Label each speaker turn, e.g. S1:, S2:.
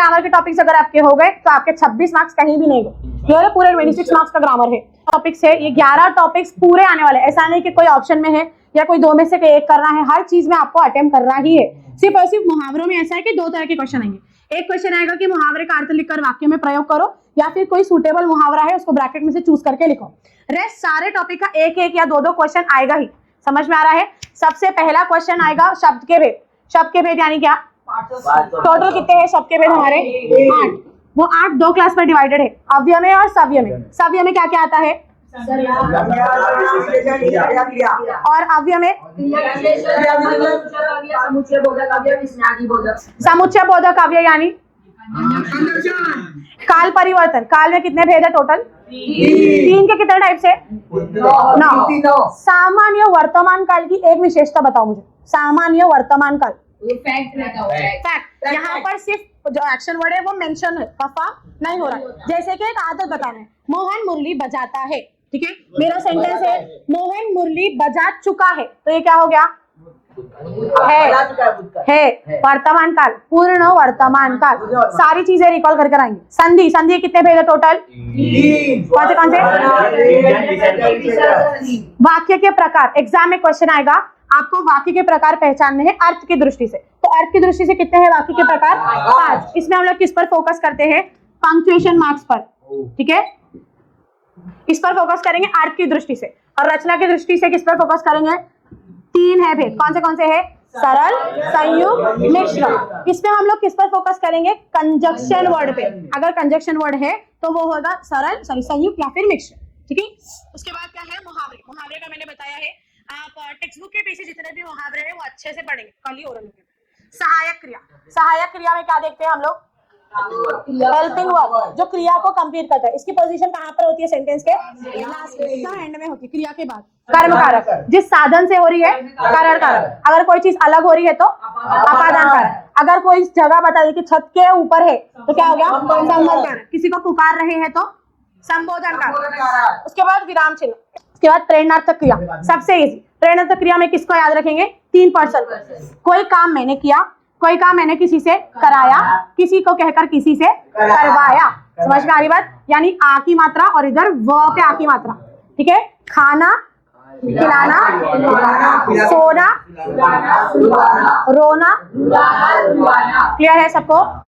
S1: Grammar के topics अगर आपके हो गए तो आपके 26 मार्क्स कहीं भी नहीं गए। ये पूरे 26 मार्क्स का ग्रामर है टॉपिक्स है। ये 11 टॉपिक्स पूरे आने वाले, ऐसा नहीं कि कोई ऑप्शन में है या कोई 2 में से एक करना है, हर चीज में आपको अटेम्प्ट करना ही है। सिर्फ और सिर्फ मुहावरों में ऐसा है कि 2 तरह के क्वेश्चन आएंगे। एक क्वेश्चन आएगा कि मुहावरे का अर्थ लिखकर वाक्य में प्रयोग करो, या फिर कोई सूटेबल मुहावरा है उसको ब्रैकेट में से चूज करके लिखो। रेस्ट सारे टॉपिक का एक एक या 2-2 क्वेश्चन आएगा ही। समझ में आ रहा है? सबसे पहला क्वेश्चन आएगा शब्द के भेद। शब्द के भेद यानी क्या? टोटल कितने हैं शब्द के भेद हमारे? 8। वो 8 2 क्लास में डिवाइडेड है, अव्यय में और सव्य में। सव्य में क्या क्या आता है? और अव्यय में समुच्चय बोधक अव्यय यानी काल परिवर्तन। काल में कितने भेद है टोटल? 3 के कितने टाइप से? 9। सामान्य वर्तमान काल की एक विशेषता बताओ मुझे। सामान्य वर्तमान काल फैक्ट। यहाँ पर सिर्फ जो एक्शन वर्ड है वो मेंशन है, परफॉर्म नहीं हो रहा है। जैसे कि एक आदत बताना है, मोहन मुरली बजाता है। ठीक है, मेरा सेंटेंस है मोहन मुरली बजा चुका है, तो ये क्या हो गया? है वर्तमान काल, पूर्ण वर्तमान काल। सारी चीजें रिकॉल करके आएंगे। संधि, संधि कितने भेद है टोटल? 3। कौन से? वाक्य के प्रकार, एग्जाम में क्वेश्चन आएगा, आपको वाक्य के प्रकार पहचानने हैं अर्थ की दृष्टि से। तो अर्थ की दृष्टि से कितने हैं वाक्य के प्रकार? 5। इसमें हम लोग किस पर फोकस करते हैं? पंक्चुएशन मार्क्स पर। ठीक है, इस पर फोकस करेंगे अर्थ की दृष्टि से। और रचना की दृष्टि से किस पर फोकस करेंगे? 3 है भेद। कौन से है? सरल, संयुक्त, मिश्र। इसमें हम लोग किस पर फोकस करेंगे? कंजक्शन वर्ड पे। अगर कंजक्शन वर्ड है तो वो होगा सरल, संयुक्त या फिर मिश्र। ठीक है, उसके बाद क्या है? मुहावरे। मुहावरे का मैंने बताया है, आप टेक्स्ट बुक के पीछे जितने भी मुहावरे हैं वो अच्छे से पढ़ेंगे, कल ही ओरल में। सहायक क्रिया, सहायक क्रिया में क्या देखते हैं हम लोग? हेल्पिंग वर्ब, जो क्रिया को कंप्लीट करता है। इसकी पोजीशन कहाँ पर होती है? सेंटेंस के लास्ट में, एंड में होती है, क्रिया के बाद। कर्म कारक, जिस साधन से हो रही है कारण कारक। अगर कोई चीज अलग हो रही है तो अपादान कारक। अगर कोई जगह बता दी कि छत के ऊपर है तो क्या हो गया? संबोधन कारक। किसी को पुकार रहे हैं तो संबोधन कारक। उसके बाद विराम चिन्ह। उसके बाद प्रेरणार्थक क्रिया, सबसे इजी। प्रेरणार्थक क्रिया में किसको याद रखेंगे? 3%। कोई काम मैंने किया, कोई काम मैंने किसी से कराया, किसी को कहकर किसी से करवाया। समझ में आ रही बात? यानी आ की मात्रा और इधर व पे आ की मात्रा। ठीक है, खाना, खिलाना, सोना, रोना। क्लियर है सबको?